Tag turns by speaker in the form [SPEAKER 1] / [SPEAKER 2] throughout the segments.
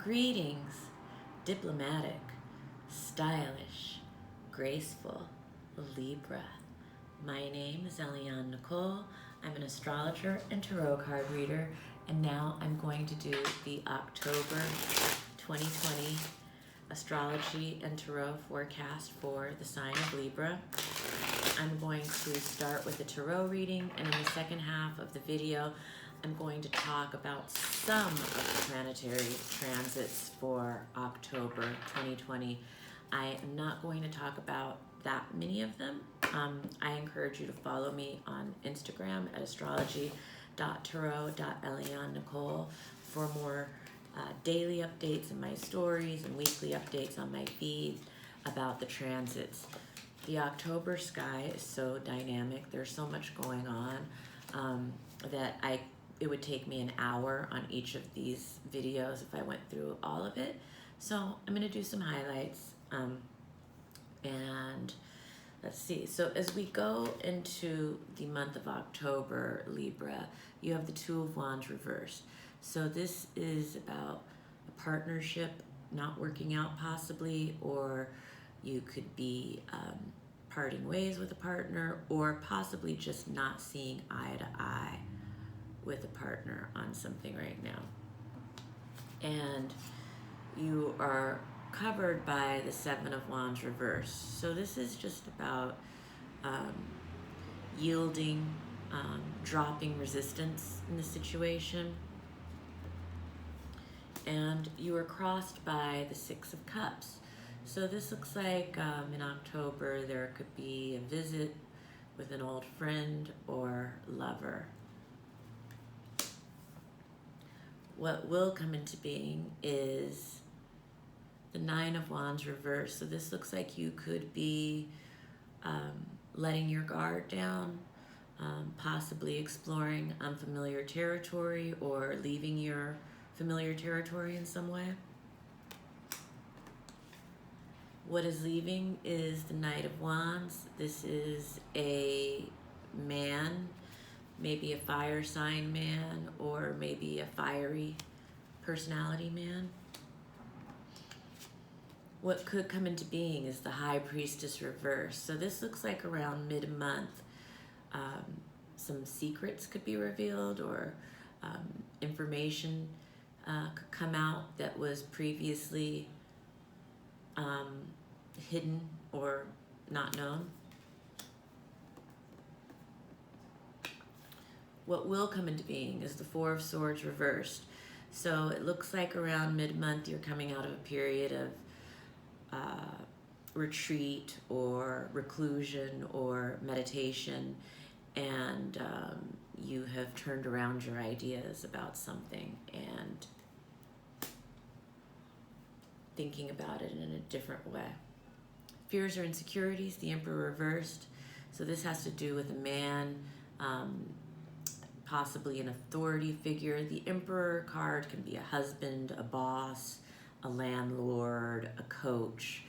[SPEAKER 1] Greetings, diplomatic, stylish, graceful, Libra. My name is Eliane Nicole. I'm an astrologer and tarot card reader, and now I'm going to do the October 2020 astrology and tarot forecast for the sign of Libra. I'm going to start with a tarot reading, and in the second half of the video, I'm going to talk about some of the planetary transits for October 2020. I am not going to talk about that many of them. I encourage you to follow me on Instagram at astrology.tarot.Eliane Nicole for more daily updates in my stories and weekly updates on my feed about the transits. The October sky is so dynamic. There's so much going on that it would take me an hour on each of these videos if I went through all of it. So I'm going to do some highlights. And let's see. So as we go into the month of October, Libra, you have the Two of Wands reversed. So this is about a partnership not working out possibly, or you could be parting ways with a partner, or possibly just not seeing eye to eye with a partner on something right now. And you are covered by the Seven of Wands reversed. So this is just about yielding, dropping resistance in the situation. And you are crossed by the Six of Cups. So this looks like in October there could be a visit with an old friend or lover. What will come into being is the Nine of Wands reversed. So this looks like you could be letting your guard down, possibly exploring unfamiliar territory or leaving your familiar territory in some way. What is leaving is the Knight of Wands. This is a man, maybe a fire sign man, or maybe a fiery personality man. What could come into being is the High Priestess reversed. So this looks like around mid-month, some secrets could be revealed, or information could come out that was previously hidden or not known. What will come into being is the Four of Swords reversed. So it looks like around mid-month you're coming out of a period of retreat or reclusion or meditation, and you have turned around your ideas about something and thinking about it in a different way. Fears or insecurities, the Emperor reversed. So this has to do with a man, possibly an authority figure. The Emperor card can be a husband, a boss, a landlord, a coach.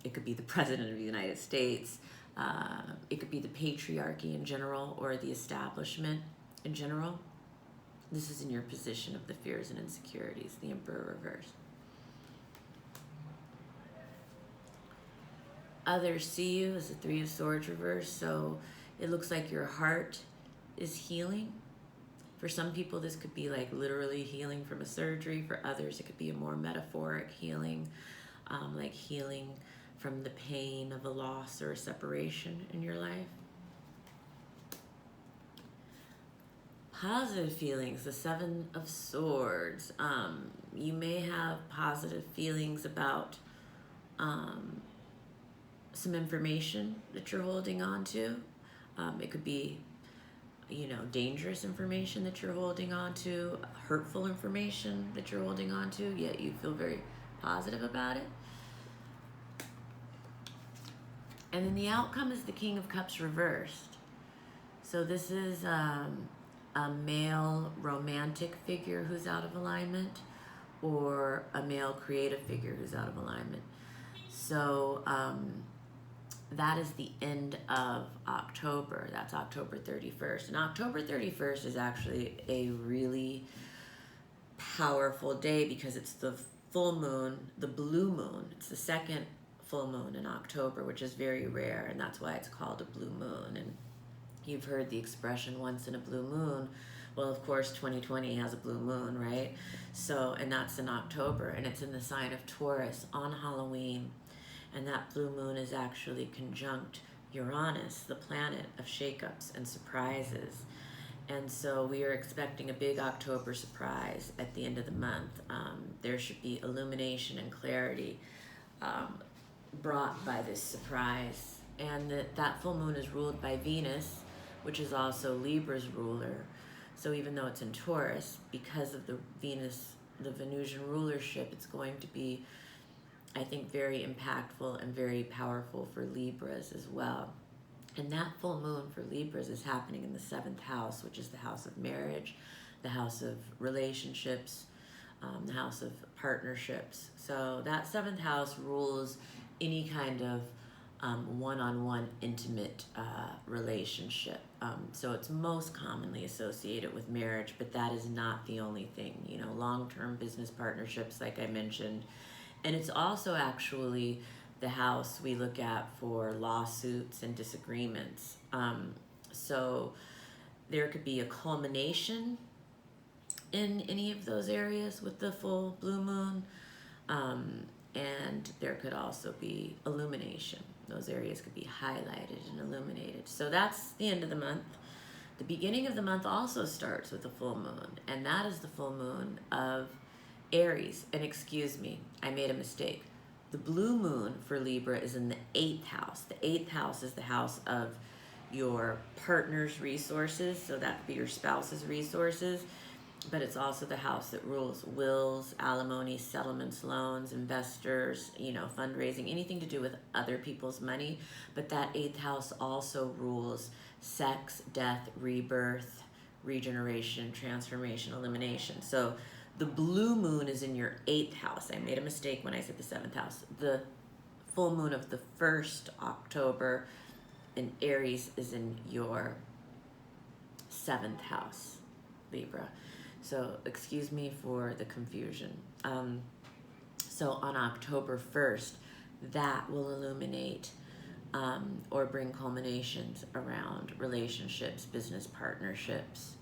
[SPEAKER 1] It could be the President of the United States. It could be the patriarchy in general, or the establishment in general. This is in your position of the fears and insecurities, the Emperor reversed. Others see you as the Three of Swords reversed. So it looks like your heart is healing. For some people, this could be like literally healing from a surgery. For others, it could be a more metaphoric healing, like healing from the pain of a loss or a separation in your life. Positive feelings, the Seven of Swords. You may have positive feelings about some information that you're holding on to. It could be, dangerous information that you're holding on to, hurtful information that you're holding on to, yet you feel very positive about it. And then the outcome is the King of Cups reversed. So this is a male romantic figure who's out of alignment, or a male creative figure who's out of alignment. So that is the end of October. That's October 31st. And October 31st is actually a really powerful day because it's the full moon, the blue moon. It's the second full moon in October, which is very rare, and that's why it's called a blue moon. And you've heard the expression once in a blue moon. Well, of course, 2020 has a blue moon, right? So, and that's in October, and it's in the sign of Taurus on Halloween. And that blue moon is actually conjunct Uranus, the planet of shakeups and surprises. And so we are expecting a big October surprise at the end of the month. There should be illumination and clarity brought by this surprise. And that full moon is ruled by Venus, which is also Libra's ruler. So even though it's in Taurus, because of the Venusian rulership, it's going to be, I think, very impactful and very powerful for Libras as well. And that full moon for Libras is happening in the 7th house, which is the house of marriage, the house of relationships, the house of partnerships. So that 7th house rules any kind of one-on-one intimate relationship. So it's most commonly associated with marriage, but that is not the only thing. You know, long-term business partnerships, like I mentioned. And it's also actually the house we look at for lawsuits and disagreements. So there could be a culmination in any of those areas with the full blue moon. And there could also be illumination. Those areas could be highlighted and illuminated. So that's the end of the month. The beginning of the month also starts with the full moon, and that is the full moon of Aries. And excuse me, I made a mistake. The blue moon for Libra is in the 8th house. The 8th house is the house of your partner's resources, so that could be your spouse's resources, but it's also the house that rules wills, alimony, settlements, loans, investors, you know, fundraising, anything to do with other people's money. But that 8th house also rules sex, death, rebirth, regeneration, transformation, elimination. So the blue moon is in your 8th house. I made a mistake when I said the 7th house. The full moon of the 1st October in Aries is in your 7th house, Libra. So excuse me for the confusion. So on October 1st, that will illuminate or bring culminations around relationships, business partnerships,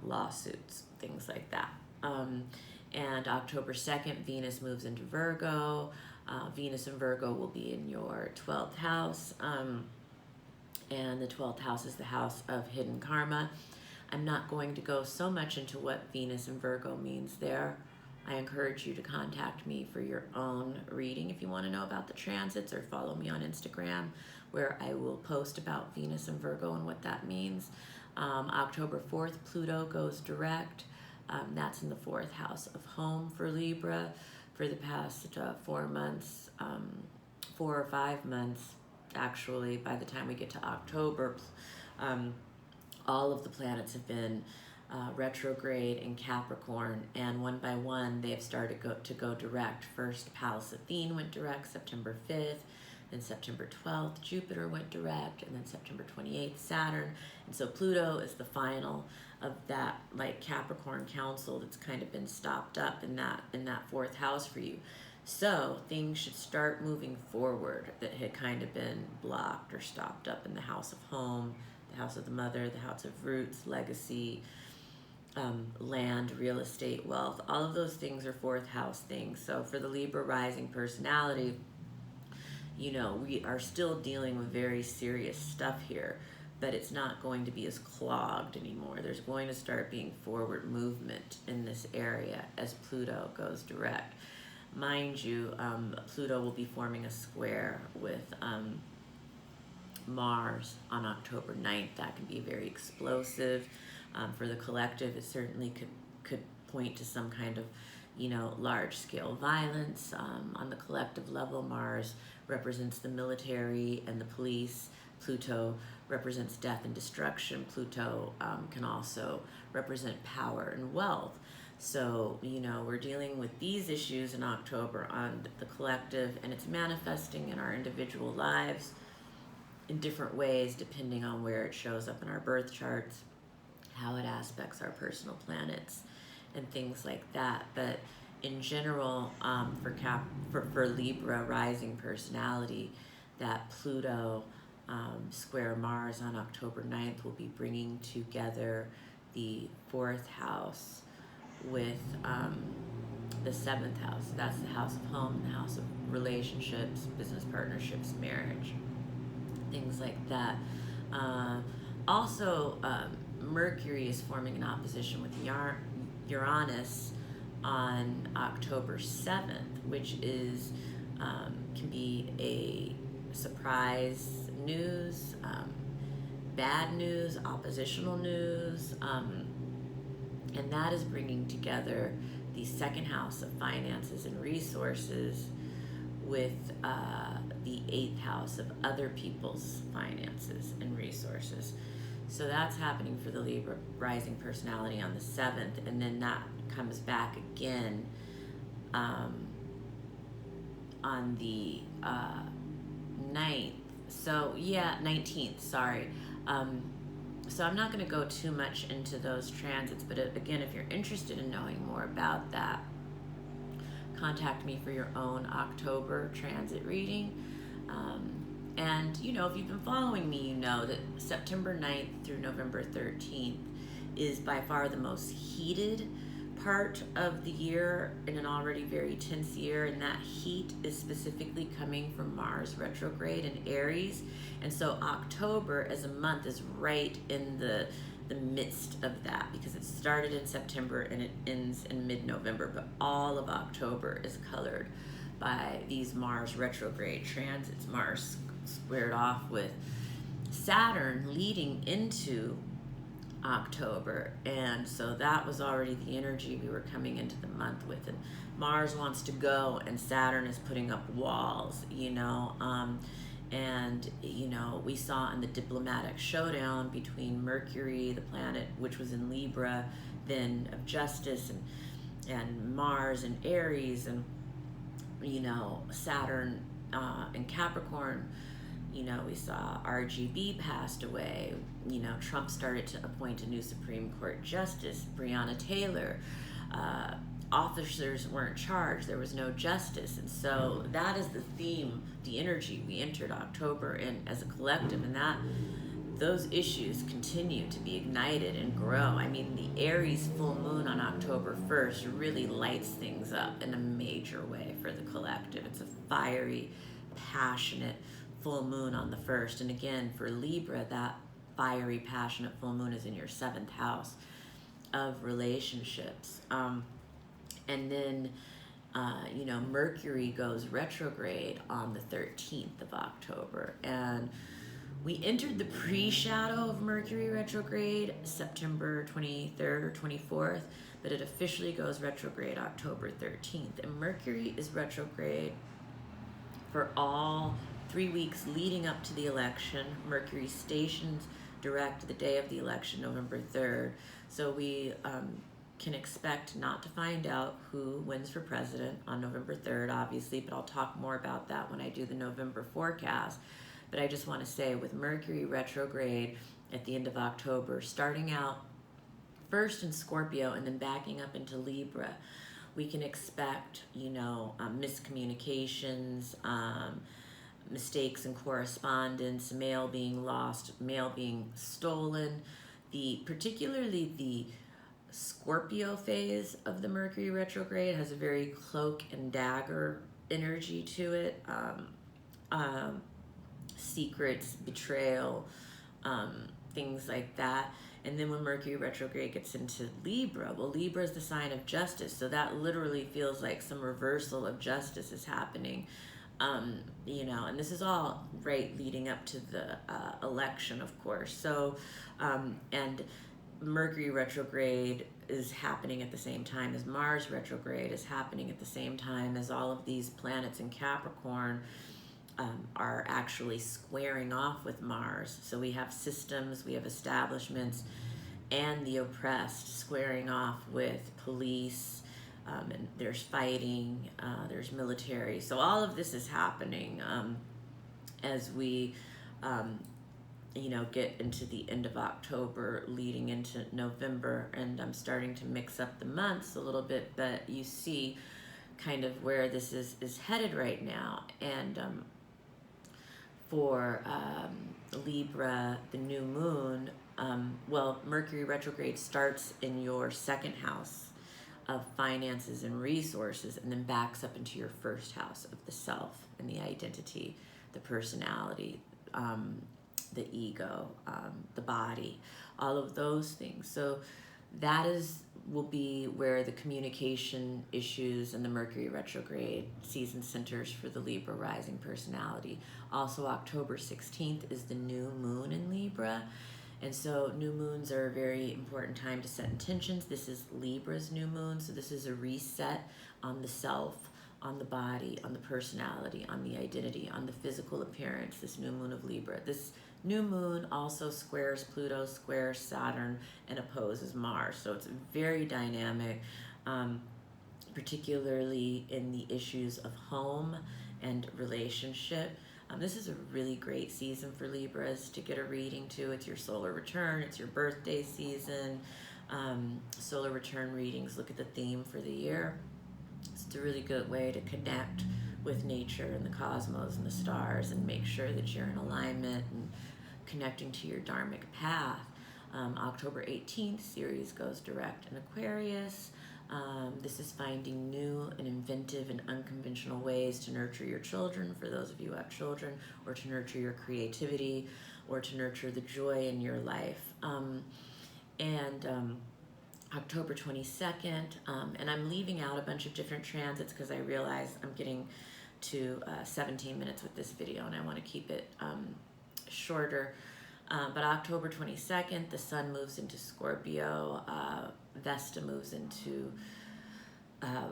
[SPEAKER 1] lawsuits, things like that. And October 2nd, Venus moves into Virgo. Venus in Virgo will be in your 12th house. And the 12th house is the house of hidden karma. I'm not going to go so much into what Venus in Virgo means there. I encourage you to contact me for your own reading if you want to know about the transits, or follow me on Instagram, where I will post about Venus in Virgo and what that means. October 4th, Pluto goes direct. That's in the 4th house of home for Libra for the past 4 months, 4 or 5 months, actually. By the time we get to October, all of the planets have been retrograde in Capricorn, and one by one they've started to go direct. First, Pallas Athene went direct September 5th, then September 12th, Jupiter went direct, and then September 28th, Saturn. And so Pluto is the final of that, like, Capricorn council that's kind of been stopped up in that 4th house for you. So things should start moving forward that had kind of been blocked or stopped up in the house of home, the house of the mother, the house of roots, legacy, land, real estate, wealth. All of those things are 4th house things. So for the Libra rising personality, you know, we are still dealing with very serious stuff here, but it's not going to be as clogged anymore. There's going to start being forward movement in this area as Pluto goes direct. Mind you, Pluto will be forming a square with Mars on October 9th. That can be very explosive. For the collective, it certainly could point to some kind of, you know, large-scale violence. On the collective level, Mars represents the military and the police. Pluto represents death and destruction. Pluto can also represent power and wealth. So, you know, we're dealing with these issues in October on the collective, and it's manifesting in our individual lives in different ways depending on where it shows up in our birth charts, how it aspects our personal planets, and things like that. But in general, for Libra rising personality, that Pluto square Mars on October 9th will be bringing together the fourth house with the seventh house. That's the house of home, the house of relationships, business partnerships, marriage, things like that. Also, Mercury is forming an opposition with Uranus on October 7th, which is can be a surprise news, bad news, oppositional news, and that is bringing together the second house of finances and resources with the eighth house of other people's finances and resources. So that's happening for the Libra rising personality on the 7th, and then that comes back again on the 9th. So yeah, 19th, sorry. So I'm not going to go too much into those transits, but again, if you're interested in knowing more about that, contact me for your own October transit reading. And you know, if you've been following me, you know that September 9th through November 13th is by far the most heated part of the year in an already very tense year, and that heat is specifically coming from Mars retrograde in Aries. And so October as a month is right in the midst of that, because it started in September and it ends in mid-November, but all of October is colored by these Mars retrograde transits. Mars squared off with Saturn leading into October, and so that was already the energy we were coming into the month with. And Mars wants to go, and Saturn is putting up walls, you know. And you know, we saw in the diplomatic showdown between Mercury, the planet which was in Libra, then of justice, and Mars and Aries, and you know, Saturn and Capricorn. You know, we saw RGB passed away. You know, Trump started to appoint a new Supreme Court Justice, Breonna Taylor. Officers weren't charged. There was no justice. And so that is the theme, the energy we entered October in as a collective. And that those issues continue to be ignited and grow. I mean, the Aries full moon on October 1st really lights things up in a major way for the collective. It's a fiery, passionate full moon on the 1st. And again, for Libra, that fiery, passionate full moon is in your 7th house of relationships. And then, you know, Mercury goes retrograde on the 13th of October. And we entered the pre-shadow of Mercury retrograde September 23rd or 24th, but it officially goes retrograde October 13th. And Mercury is retrograde for all 3 weeks leading up to the election. Mercury stations direct the day of the election, November 3rd. So we can expect not to find out who wins for president on November 3rd, obviously, but I'll talk more about that when I do the November forecast. But I just want to say, with Mercury retrograde at the end of October, starting out first in Scorpio and then backing up into Libra, we can expect, you know, miscommunications, mistakes in correspondence, mail being lost, mail being stolen. Particularly the Scorpio phase of the Mercury retrograde has a very cloak and dagger energy to it. Secrets, betrayal, things like that. And then when Mercury retrograde gets into Libra, well, Libra is the sign of justice, so that literally feels like some reversal of justice is happening. You know, and this is all right leading up to the election, of course. So, and Mercury retrograde is happening at the same time as Mars retrograde is happening at the same time as all of these planets in Capricorn are actually squaring off with Mars. So we have systems, we have establishments, and the oppressed squaring off with police, and there's fighting, there's military. So all of this is happening as we get into the end of October leading into November, and I'm starting to mix up the months a little bit, but you see kind of where this is headed right now. And for Libra, the new moon, well, Mercury retrograde starts in your second house of finances and resources, and then backs up into your first house of the self and the identity, the personality, the ego, the body, all of those things. So that will be where the communication issues and the Mercury retrograde season centers for the Libra rising personality. Also, October 16th is the new moon in Libra. And so new moons are a very important time to set intentions. This is Libra's new moon. So this is a reset on the self, on the body, on the personality, on the identity, on the physical appearance, this new moon of Libra. This new moon also squares Pluto, squares Saturn, and opposes Mars. So it's very dynamic, particularly in the issues of home and relationship. This is a really great season for Libras to get a reading to. It's your solar return, it's your birthday season. Solar return readings look at the theme for the year. It's a really good way to connect with nature and the cosmos and the stars and make sure that you're in alignment and connecting to your dharmic path. October 18th, Ceres goes direct in Aquarius. This is finding new and inventive and unconventional ways to nurture your children, for those of you who have children, or to nurture your creativity, or to nurture the joy in your life. October 22nd, and I'm leaving out a bunch of different transits because I realize I'm getting to 17 minutes with this video and I want to keep it shorter. But October 22nd, the sun moves into Scorpio, Vesta moves into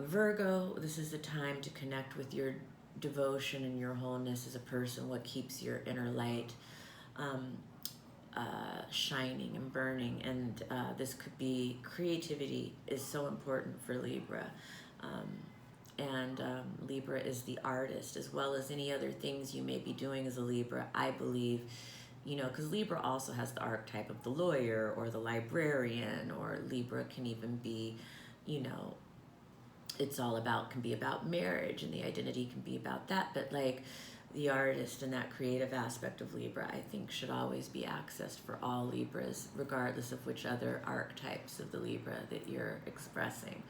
[SPEAKER 1] Virgo. This is a time to connect with your devotion and your wholeness as a person, what keeps your inner light shining and burning. And this could be, creativity is so important for Libra. Libra is the artist, as well as any other things you may be doing as a Libra, I believe. Because Libra also has the archetype of the lawyer or the librarian, or Libra can even be, it's all about, can be about marriage, and the identity can be about that. But like the artist and that creative aspect of Libra, I think should always be accessed for all Libras, regardless of which other archetypes of the Libra that you're expressing.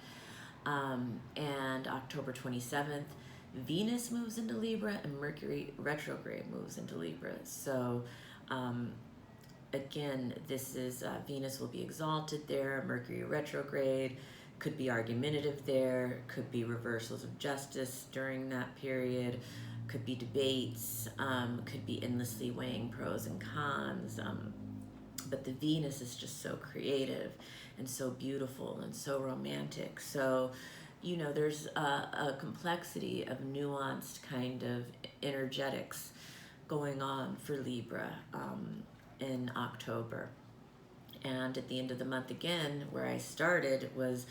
[SPEAKER 1] And October 27th, Venus moves into Libra and Mercury retrograde moves into Libra. So again, this is Venus will be exalted there. Mercury retrograde could be argumentative there, could be reversals of justice during that period, could be debates, could be endlessly weighing pros and cons. But the Venus is just so creative and so beautiful and so romantic. So, there's a complexity of nuanced kind of energetics going on for Libra in October. And at the end of the month again, where I started was,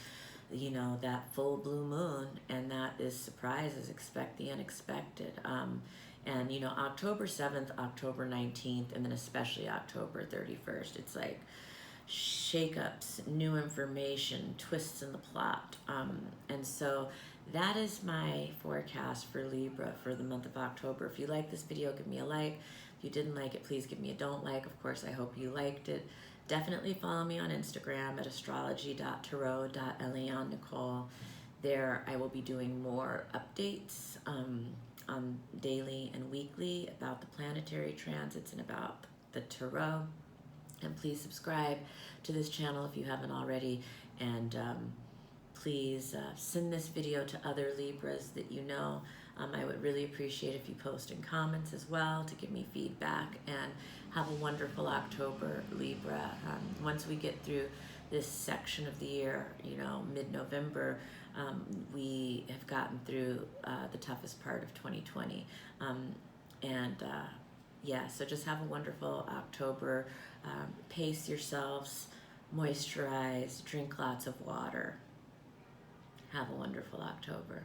[SPEAKER 1] that full blue moon, and that is surprises, expect the unexpected. October 7th, October 19th, and then especially October 31st, it's like shakeups, new information, twists in the plot. And so that is my forecast for Libra for the month of October. If you like this video, give me a like. If you didn't like it, please give me a don't like. Of course, I hope you liked it. Definitely follow me on Instagram at astrology.tarot.Eliane Nicole. There I will be doing more updates daily and weekly about the planetary transits and about the tarot. And please subscribe to this channel if you haven't already. And please send this video to other Libras that you know. I would really appreciate if you post in comments as well to give me feedback. And have a wonderful October, Libra. Once we get through this section of the year, mid-November, we have gotten through the toughest part of 2020. So just have a wonderful October. Pace yourselves, moisturize, drink lots of water. Have a wonderful October.